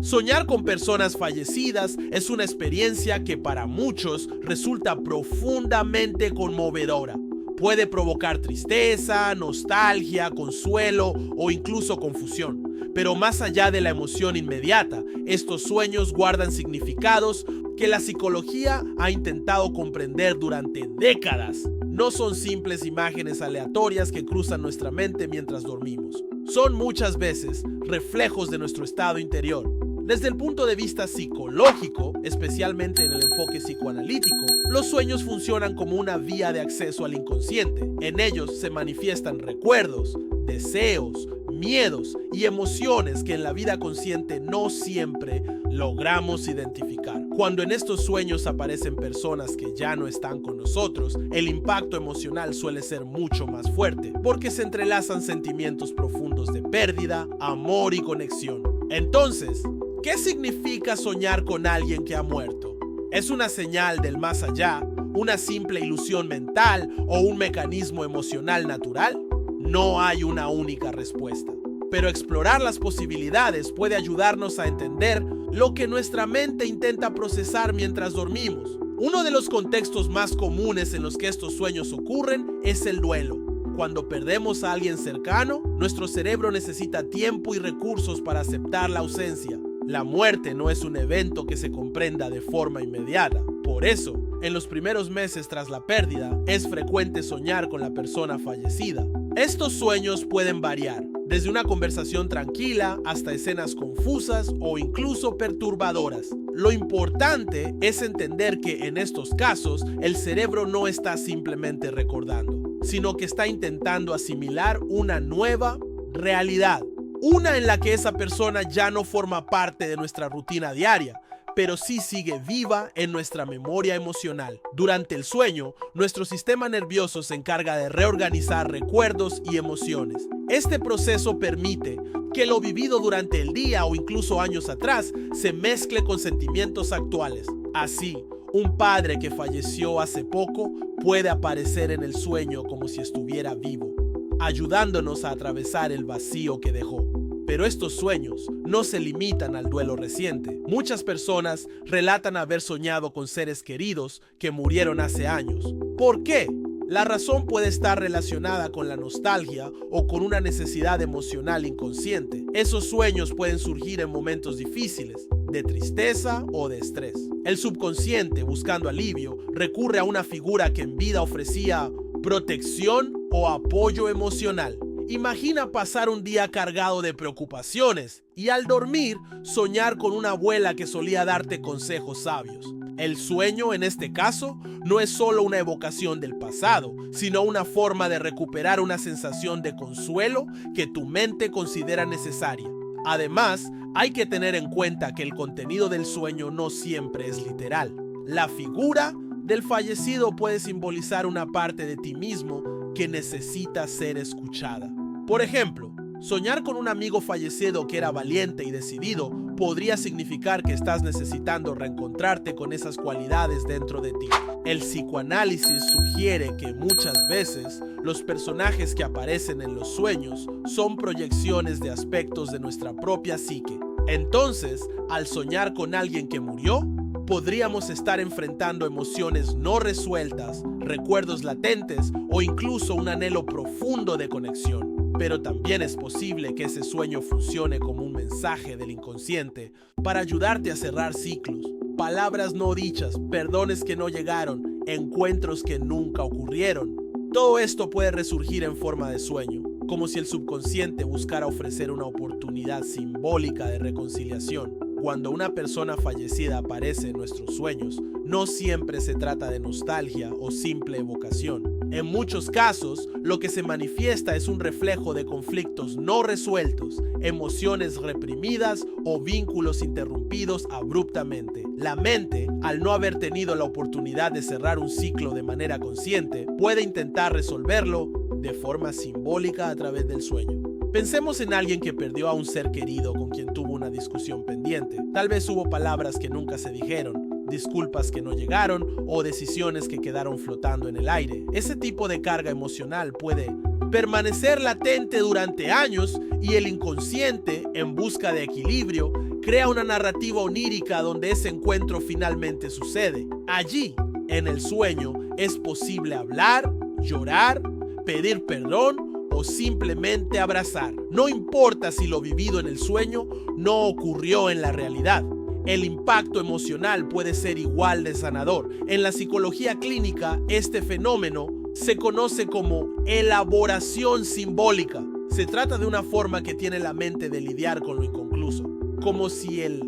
Soñar con personas fallecidas es una experiencia que para muchos resulta profundamente conmovedora. Puede provocar tristeza, nostalgia, consuelo o incluso confusión. Pero más allá de la emoción inmediata, estos sueños guardan significados que la psicología ha intentado comprender durante décadas. No son simples imágenes aleatorias que cruzan nuestra mente mientras dormimos. Son muchas veces reflejos de nuestro estado interior. Desde el punto de vista psicológico, especialmente en el enfoque psicoanalítico, los sueños funcionan como una vía de acceso al inconsciente. En ellos se manifiestan recuerdos, deseos, miedos y emociones que en la vida consciente no siempre logramos identificar. Cuando en estos sueños aparecen personas que ya no están con nosotros, el impacto emocional suele ser mucho más fuerte, porque se entrelazan sentimientos profundos de pérdida, amor y conexión. Entonces, ¿qué significa soñar con alguien que ha muerto? ¿Es una señal del más allá, una simple ilusión mental o un mecanismo emocional natural? No hay una única respuesta, pero explorar las posibilidades puede ayudarnos a entender lo que nuestra mente intenta procesar mientras dormimos. Uno de los contextos más comunes en los que estos sueños ocurren es el duelo. Cuando perdemos a alguien cercano, nuestro cerebro necesita tiempo y recursos para aceptar la ausencia. La muerte no es un evento que se comprenda de forma inmediata. Por eso, en los primeros meses tras la pérdida, es frecuente soñar con la persona fallecida. Estos sueños pueden variar, desde una conversación tranquila hasta escenas confusas o incluso perturbadoras. Lo importante es entender que en estos casos, el cerebro no está simplemente recordando, sino que está intentando asimilar una nueva realidad. Una en la que esa persona ya no forma parte de nuestra rutina diaria, pero sí sigue viva en nuestra memoria emocional. Durante el sueño, nuestro sistema nervioso se encarga de reorganizar recuerdos y emociones. Este proceso permite que lo vivido durante el día o incluso años atrás se mezcle con sentimientos actuales. Así, un padre que falleció hace poco puede aparecer en el sueño como si estuviera vivo, ayudándonos a atravesar el vacío que dejó. Pero estos sueños no se limitan al duelo reciente. Muchas personas relatan haber soñado con seres queridos que murieron hace años. ¿Por qué? La razón puede estar relacionada con la nostalgia o con una necesidad emocional inconsciente. Esos sueños pueden surgir en momentos difíciles, de tristeza o de estrés. El subconsciente, buscando alivio, recurre a una figura que en vida ofrecía protección o apoyo emocional. Imagina pasar un día cargado de preocupaciones y al dormir soñar con una abuela que solía darte consejos sabios. El sueño, en este caso, no es solo una evocación del pasado, sino una forma de recuperar una sensación de consuelo que tu mente considera necesaria. Además, hay que tener en cuenta que el contenido del sueño no siempre es literal. La figura del fallecido puede simbolizar una parte de ti mismo que necesita ser escuchada. Por ejemplo, soñar con un amigo fallecido que era valiente y decidido podría significar que estás necesitando reencontrarte con esas cualidades dentro de ti. El psicoanálisis sugiere que muchas veces los personajes que aparecen en los sueños son proyecciones de aspectos de nuestra propia psique. Entonces, al soñar con alguien que murió, podríamos estar enfrentando emociones no resueltas, recuerdos latentes o incluso un anhelo profundo de conexión. Pero también es posible que ese sueño funcione como un mensaje del inconsciente para ayudarte a cerrar ciclos, palabras no dichas, perdones que no llegaron, encuentros que nunca ocurrieron. Todo esto puede resurgir en forma de sueño, como si el subconsciente buscara ofrecer una oportunidad simbólica de reconciliación. Cuando una persona fallecida aparece en nuestros sueños, no siempre se trata de nostalgia o simple evocación. En muchos casos, lo que se manifiesta es un reflejo de conflictos no resueltos, emociones reprimidas o vínculos interrumpidos abruptamente. La mente, al no haber tenido la oportunidad de cerrar un ciclo de manera consciente, puede intentar resolverlo de forma simbólica a través del sueño. Pensemos en alguien que perdió a un ser querido con quien tuvo una discusión pendiente. Tal vez hubo palabras que nunca se dijeron, disculpas que no llegaron o decisiones que quedaron flotando en el aire. Ese tipo de carga emocional puede permanecer latente durante años y el inconsciente, en busca de equilibrio, crea una narrativa onírica donde ese encuentro finalmente sucede. Allí, en el sueño, es posible hablar, llorar, pedir perdón o simplemente abrazar. No importa si lo vivido en el sueño no ocurrió en la realidad. El impacto emocional puede ser igual de sanador. En la psicología clínica, este fenómeno se conoce como elaboración simbólica. Se trata de una forma que tiene la mente de lidiar con lo inconcluso, como si el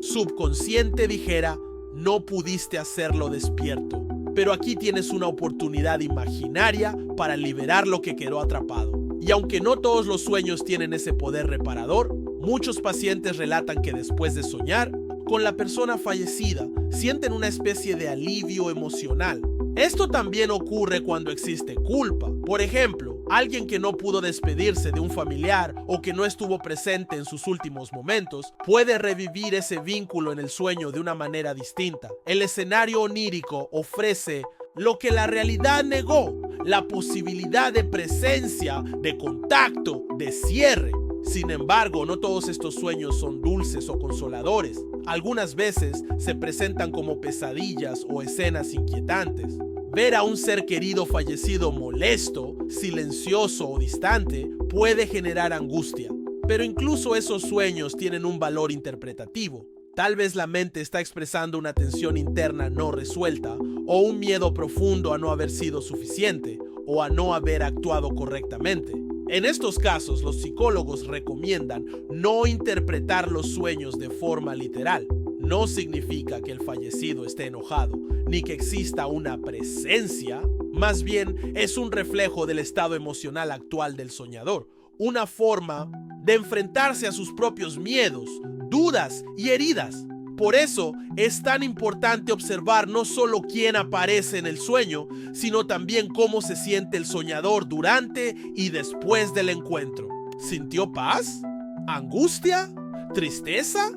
subconsciente dijera: no pudiste hacerlo despierto, pero aquí tienes una oportunidad imaginaria para liberar lo que quedó atrapado. Y aunque no todos los sueños tienen ese poder reparador, muchos pacientes relatan que después de soñar con la persona fallecida, sienten una especie de alivio emocional. Esto también ocurre cuando existe culpa. Por ejemplo, alguien que no pudo despedirse de un familiar o que no estuvo presente en sus últimos momentos puede revivir ese vínculo en el sueño de una manera distinta. El escenario onírico ofrece lo que la realidad negó: la posibilidad de presencia, de contacto, de cierre. Sin embargo, no todos estos sueños son dulces o consoladores. Algunas veces se presentan como pesadillas o escenas inquietantes. Ver a un ser querido fallecido molesto, silencioso o distante puede generar angustia. Pero incluso esos sueños tienen un valor interpretativo. Tal vez la mente está expresando una tensión interna no resuelta o un miedo profundo a no haber sido suficiente o a no haber actuado correctamente. En estos casos, los psicólogos recomiendan no interpretar los sueños de forma literal. No significa que el fallecido esté enojado, ni que exista una presencia. Más bien, es un reflejo del estado emocional actual del soñador, una forma de enfrentarse a sus propios miedos, dudas y heridas. Por eso es tan importante observar no solo quién aparece en el sueño, sino también cómo se siente el soñador durante y después del encuentro. ¿Sintió paz? ¿Angustia? ¿Tristeza?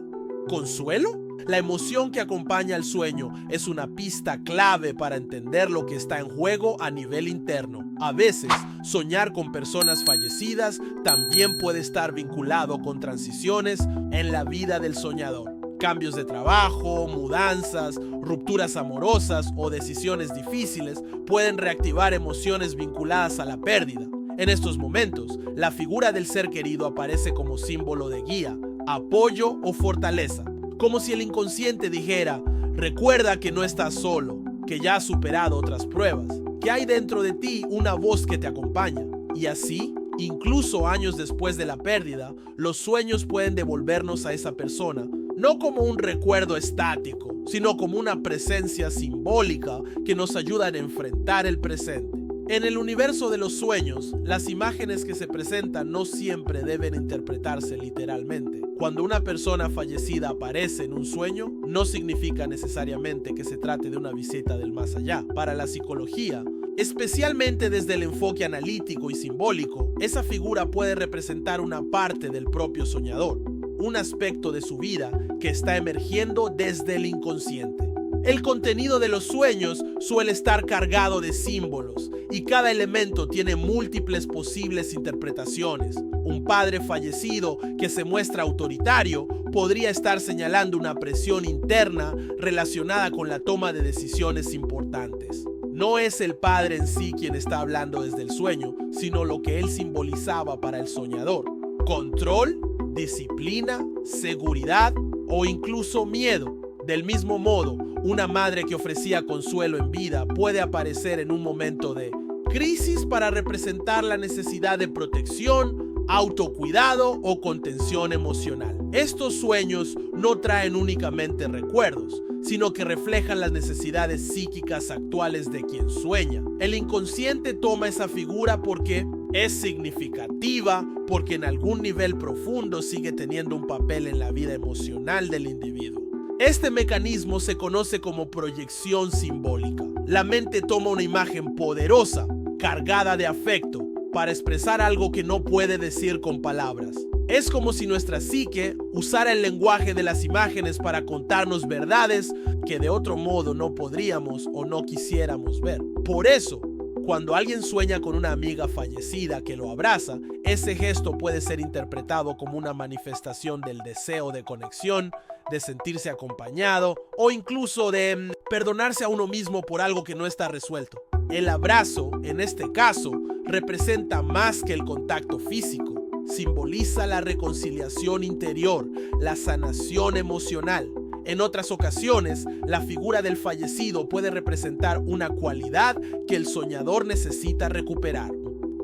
¿Consuelo? La emoción que acompaña al sueño es una pista clave para entender lo que está en juego a nivel interno. A veces, soñar con personas fallecidas también puede estar vinculado con transiciones en la vida del soñador. Cambios de trabajo, mudanzas, rupturas amorosas o decisiones difíciles pueden reactivar emociones vinculadas a la pérdida. En estos momentos, la figura del ser querido aparece como símbolo de guía, apoyo o fortaleza, como si el inconsciente dijera: recuerda que no estás solo, que ya has superado otras pruebas, que hay dentro de ti una voz que te acompaña. Y así, incluso años después de la pérdida, los sueños pueden devolvernos a esa persona, no como un recuerdo estático, sino como una presencia simbólica que nos ayuda a enfrentar el presente. En el universo de los sueños, las imágenes que se presentan no siempre deben interpretarse literalmente. Cuando una persona fallecida aparece en un sueño, no significa necesariamente que se trate de una visita del más allá. Para la psicología, especialmente desde el enfoque analítico y simbólico, esa figura puede representar una parte del propio soñador, un aspecto de su vida que está emergiendo desde el inconsciente. El contenido de los sueños suele estar cargado de símbolos y cada elemento tiene múltiples posibles interpretaciones. Un padre fallecido que se muestra autoritario podría estar señalando una presión interna relacionada con la toma de decisiones importantes. No es el padre en sí quien está hablando desde el sueño, sino lo que él simbolizaba para el soñador: control, disciplina, seguridad o incluso miedo. Del mismo modo, una madre que ofrecía consuelo en vida puede aparecer en un momento de crisis para representar la necesidad de protección, autocuidado o contención emocional. Estos sueños no traen únicamente recuerdos, sino que reflejan las necesidades psíquicas actuales de quien sueña. El inconsciente toma esa figura porque es significativa, porque en algún nivel profundo sigue teniendo un papel en la vida emocional del individuo. Este mecanismo se conoce como proyección simbólica. La mente toma una imagen poderosa, cargada de afecto, para expresar algo que no puede decir con palabras. Es como si nuestra psique usara el lenguaje de las imágenes para contarnos verdades que de otro modo no podríamos o no quisiéramos ver. Por eso, cuando alguien sueña con una amiga fallecida que lo abraza, ese gesto puede ser interpretado como una manifestación del deseo de conexión, de sentirse acompañado o incluso de perdonarse a uno mismo por algo que no está resuelto. El abrazo, en este caso, representa más que el contacto físico. Simboliza la reconciliación interior, la sanación emocional. En otras ocasiones, la figura del fallecido puede representar una cualidad que el soñador necesita recuperar.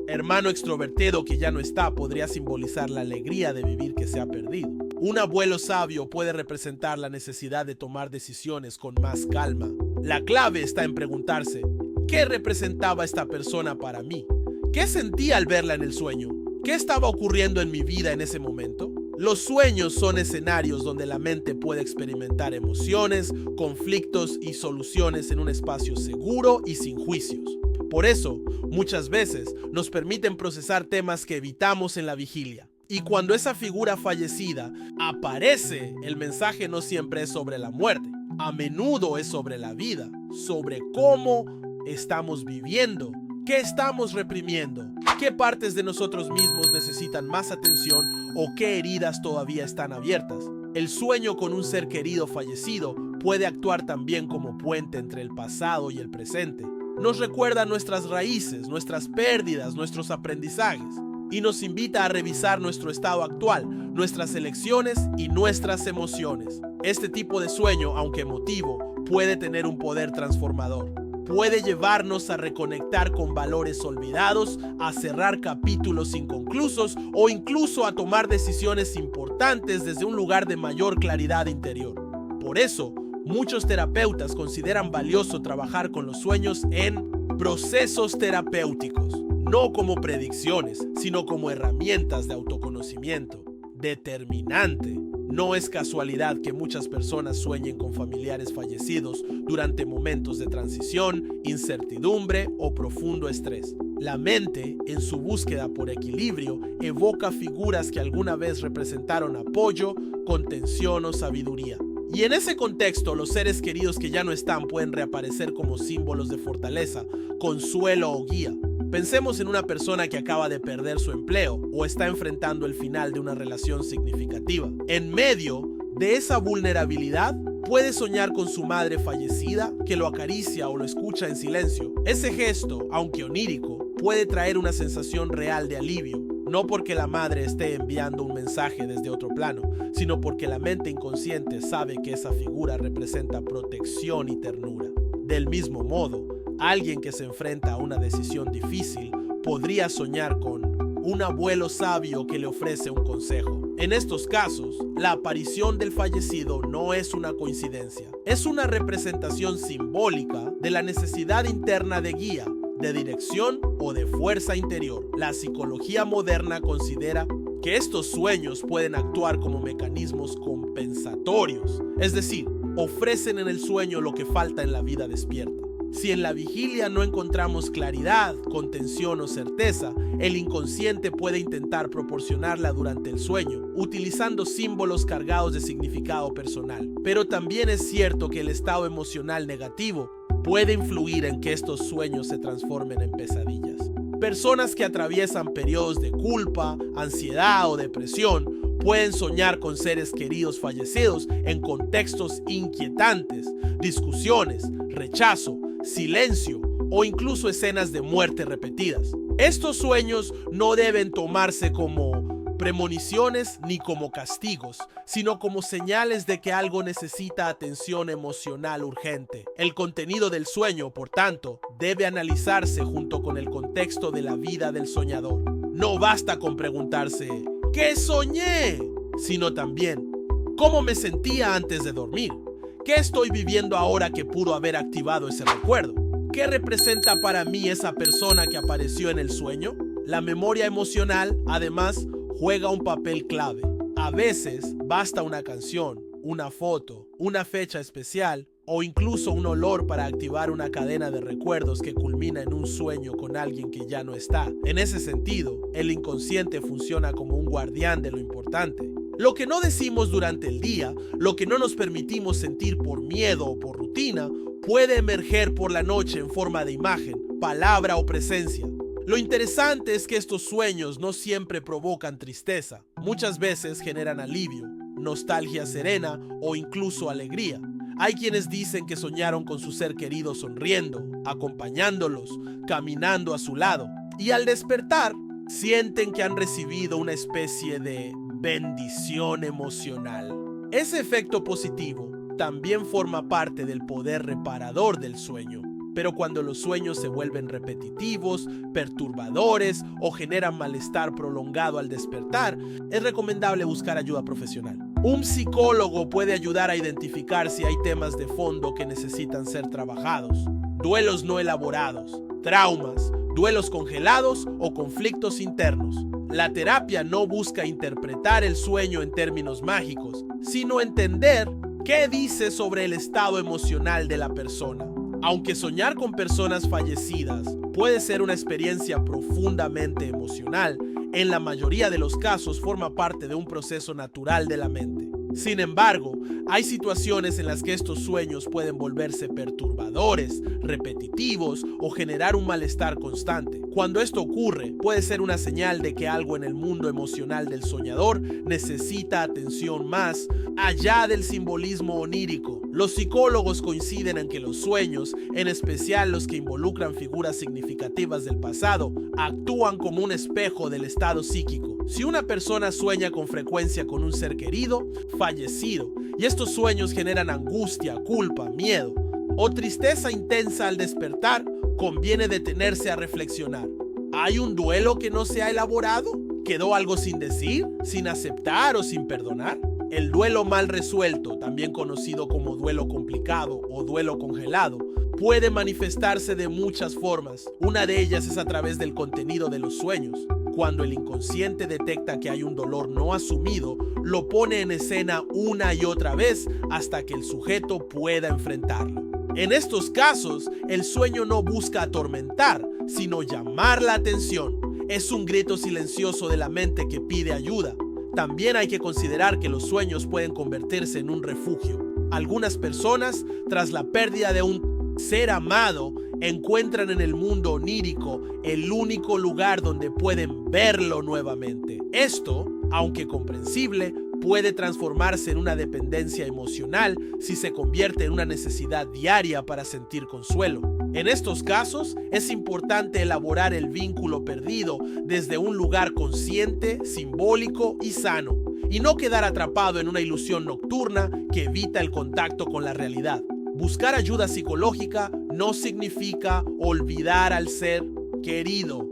Hermano extrovertido que ya no está podría simbolizar la alegría de vivir que se ha perdido. Un abuelo sabio puede representar la necesidad de tomar decisiones con más calma. La clave está en preguntarse, ¿qué representaba esta persona para mí? ¿Qué sentía al verla en el sueño? ¿Qué estaba ocurriendo en mi vida en ese momento? Los sueños son escenarios donde la mente puede experimentar emociones, conflictos y soluciones en un espacio seguro y sin juicios. Por eso, muchas veces nos permiten procesar temas que evitamos en la vigilia. Y cuando esa figura fallecida aparece, el mensaje no siempre es sobre la muerte. A menudo es sobre la vida, sobre cómo estamos viviendo, qué estamos reprimiendo, qué partes de nosotros mismos necesitan más atención o qué heridas todavía están abiertas. El sueño con un ser querido fallecido puede actuar también como puente entre el pasado y el presente. Nos recuerda nuestras raíces, nuestras pérdidas, nuestros aprendizajes y nos invita a revisar nuestro estado actual, nuestras elecciones y nuestras emociones. Este tipo de sueño, aunque emotivo, puede tener un poder transformador. Puede llevarnos a reconectar con valores olvidados, a cerrar capítulos inconclusos o incluso a tomar decisiones importantes desde un lugar de mayor claridad interior. Por eso, muchos terapeutas consideran valioso trabajar con los sueños en procesos terapéuticos, no como predicciones, sino como herramientas de autoconocimiento. Determinante. No es casualidad que muchas personas sueñen con familiares fallecidos durante momentos de transición, incertidumbre o profundo estrés. La mente, en su búsqueda por equilibrio, evoca figuras que alguna vez representaron apoyo, contención o sabiduría. Y en ese contexto, los seres queridos que ya no están pueden reaparecer como símbolos de fortaleza, consuelo o guía. Pensemos en una persona que acaba de perder su empleo o está enfrentando el final de una relación significativa. En medio de esa vulnerabilidad, puede soñar con su madre fallecida que lo acaricia o lo escucha en silencio. Ese gesto, aunque onírico, puede traer una sensación real de alivio, no porque la madre esté enviando un mensaje desde otro plano, sino porque la mente inconsciente sabe que esa figura representa protección y ternura. Del mismo modo, alguien que se enfrenta a una decisión difícil podría soñar con un abuelo sabio que le ofrece un consejo. En estos casos, la aparición del fallecido no es una coincidencia, es una representación simbólica de la necesidad interna de guía, de dirección o de fuerza interior. La psicología moderna considera que estos sueños pueden actuar como mecanismos compensatorios, es decir, ofrecen en el sueño lo que falta en la vida despierta. Si en la vigilia no encontramos claridad, contención o certeza, el inconsciente puede intentar proporcionarla durante el sueño, utilizando símbolos cargados de significado personal. Pero también es cierto que el estado emocional negativo puede influir en que estos sueños se transformen en pesadillas. Personas que atraviesan periodos de culpa, ansiedad o depresión pueden soñar con seres queridos fallecidos en contextos inquietantes, discusiones, rechazo, silencio o incluso escenas de muerte repetidas. Estos sueños no deben tomarse como premoniciones ni como castigos, sino como señales de que algo necesita atención emocional urgente. El contenido del sueño, por tanto, debe analizarse junto con el contexto de la vida del soñador. No basta con preguntarse ¿qué soñé?, sino también ¿cómo me sentía antes de dormir? ¿Qué estoy viviendo ahora que pudo haber activado ese recuerdo? ¿Qué representa para mí esa persona que apareció en el sueño? La memoria emocional, además, juega un papel clave. A veces basta una canción, una foto, una fecha especial o incluso un olor para activar una cadena de recuerdos que culmina en un sueño con alguien que ya no está. En ese sentido, el inconsciente funciona como un guardián de lo importante. Lo que no decimos durante el día, lo que no nos permitimos sentir por miedo o por rutina, puede emerger por la noche en forma de imagen, palabra o presencia. Lo interesante es que estos sueños no siempre provocan tristeza. Muchas veces generan alivio, nostalgia serena o incluso alegría. Hay quienes dicen que soñaron con su ser querido sonriendo, acompañándolos, caminando a su lado. Y al despertar, sienten que han recibido una especie de bendición emocional. Ese efecto positivo también forma parte del poder reparador del sueño. Pero cuando los sueños se vuelven repetitivos, perturbadores o generan malestar prolongado al despertar, es recomendable buscar ayuda profesional. Un psicólogo puede ayudar a identificar si hay temas de fondo que necesitan ser trabajados, duelos no elaborados, traumas, duelos congelados o conflictos internos. La terapia no busca interpretar el sueño en términos mágicos, sino entender qué dice sobre el estado emocional de la persona. Aunque soñar con personas fallecidas puede ser una experiencia profundamente emocional, en la mayoría de los casos forma parte de un proceso natural de la mente. Sin embargo, hay situaciones en las que estos sueños pueden volverse perturbadores, repetitivos o generar un malestar constante. Cuando esto ocurre, puede ser una señal de que algo en el mundo emocional del soñador necesita atención más allá del simbolismo onírico. Los psicólogos coinciden en que los sueños, en especial los que involucran figuras significativas del pasado, actúan como un espejo del estado psíquico. Si una persona sueña con frecuencia con un ser querido, fallecido, y estos sueños generan angustia, culpa, miedo o tristeza intensa al despertar, conviene detenerse a reflexionar. ¿Hay un duelo que no se ha elaborado? ¿Quedó algo sin decir, sin aceptar o sin perdonar? El duelo mal resuelto, también conocido como duelo complicado o duelo congelado, puede manifestarse de muchas formas. Una de ellas es a través del contenido de los sueños. Cuando el inconsciente detecta que hay un dolor no asumido, lo pone en escena una y otra vez hasta que el sujeto pueda enfrentarlo. En estos casos, el sueño no busca atormentar, sino llamar la atención. Es un grito silencioso de la mente que pide ayuda. También hay que considerar que los sueños pueden convertirse en un refugio. Algunas personas, tras la pérdida de un ser amado, encuentran en el mundo onírico el único lugar donde pueden verlo nuevamente. Esto, aunque comprensible, puede transformarse en una dependencia emocional si se convierte en una necesidad diaria para sentir consuelo. En estos casos, es importante elaborar el vínculo perdido desde un lugar consciente, simbólico y sano, y no quedar atrapado en una ilusión nocturna que evita el contacto con la realidad. Buscar ayuda psicológica no significa olvidar al ser querido,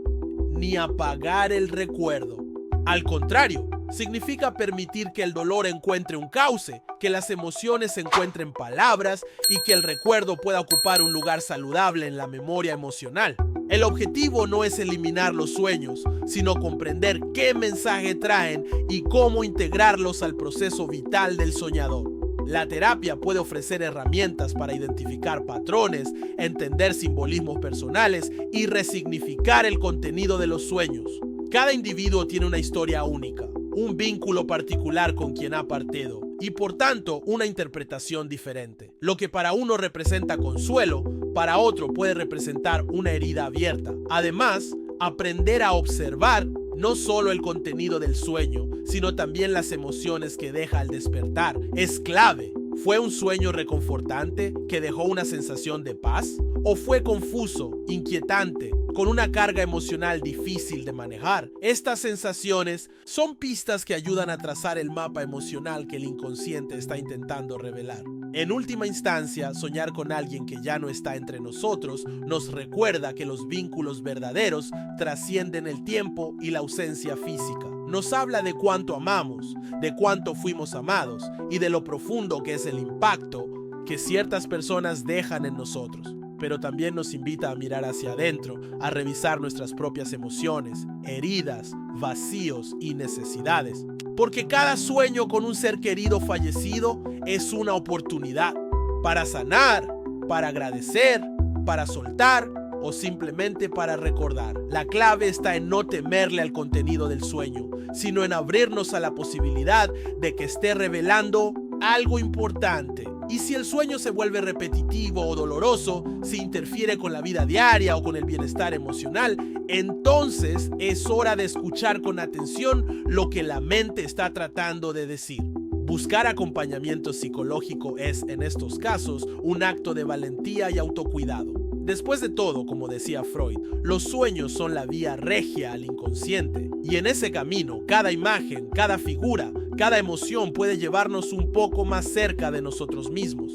ni apagar el recuerdo. Al contrario, significa permitir que el dolor encuentre un cauce, que las emociones encuentren palabras y que el recuerdo pueda ocupar un lugar saludable en la memoria emocional. El objetivo no es eliminar los sueños, sino comprender qué mensaje traen y cómo integrarlos al proceso vital del soñador. La terapia puede ofrecer herramientas para identificar patrones, entender simbolismos personales y resignificar el contenido de los sueños. Cada individuo tiene una historia única, un vínculo particular con quien ha partido y por tanto una interpretación diferente. Lo que para uno representa consuelo, para otro puede representar una herida abierta. Además, aprender a observar no solo el contenido del sueño, sino también las emociones que deja al despertar es clave. ¿Fue un sueño reconfortante que dejó una sensación de paz? ¿O fue confuso, inquietante, con una carga emocional difícil de manejar? Estas sensaciones son pistas que ayudan a trazar el mapa emocional que el inconsciente está intentando revelar. En última instancia, soñar con alguien que ya no está entre nosotros nos recuerda que los vínculos verdaderos trascienden el tiempo y la ausencia física. Nos habla de cuánto amamos, de cuánto fuimos amados y de lo profundo que es el impacto que ciertas personas dejan en nosotros. Pero también nos invita a mirar hacia adentro, a revisar nuestras propias emociones, heridas, vacíos y necesidades. Porque cada sueño con un ser querido fallecido es una oportunidad. para sanar, para agradecer, para soltar o simplemente para recordar. La clave está en no temerle al contenido del sueño, sino en abrirnos a la posibilidad de que esté revelando algo importante. Y si el sueño se vuelve repetitivo o doloroso, si interfiere con la vida diaria o con el bienestar emocional, entonces es hora de escuchar con atención lo que la mente está tratando de decir. Buscar acompañamiento psicológico es, en estos casos, un acto de valentía y autocuidado. Después de todo, como decía Freud, los sueños son la vía regia al inconsciente, y en ese camino, cada imagen, cada figura, cada emoción puede llevarnos un poco más cerca de nosotros mismos.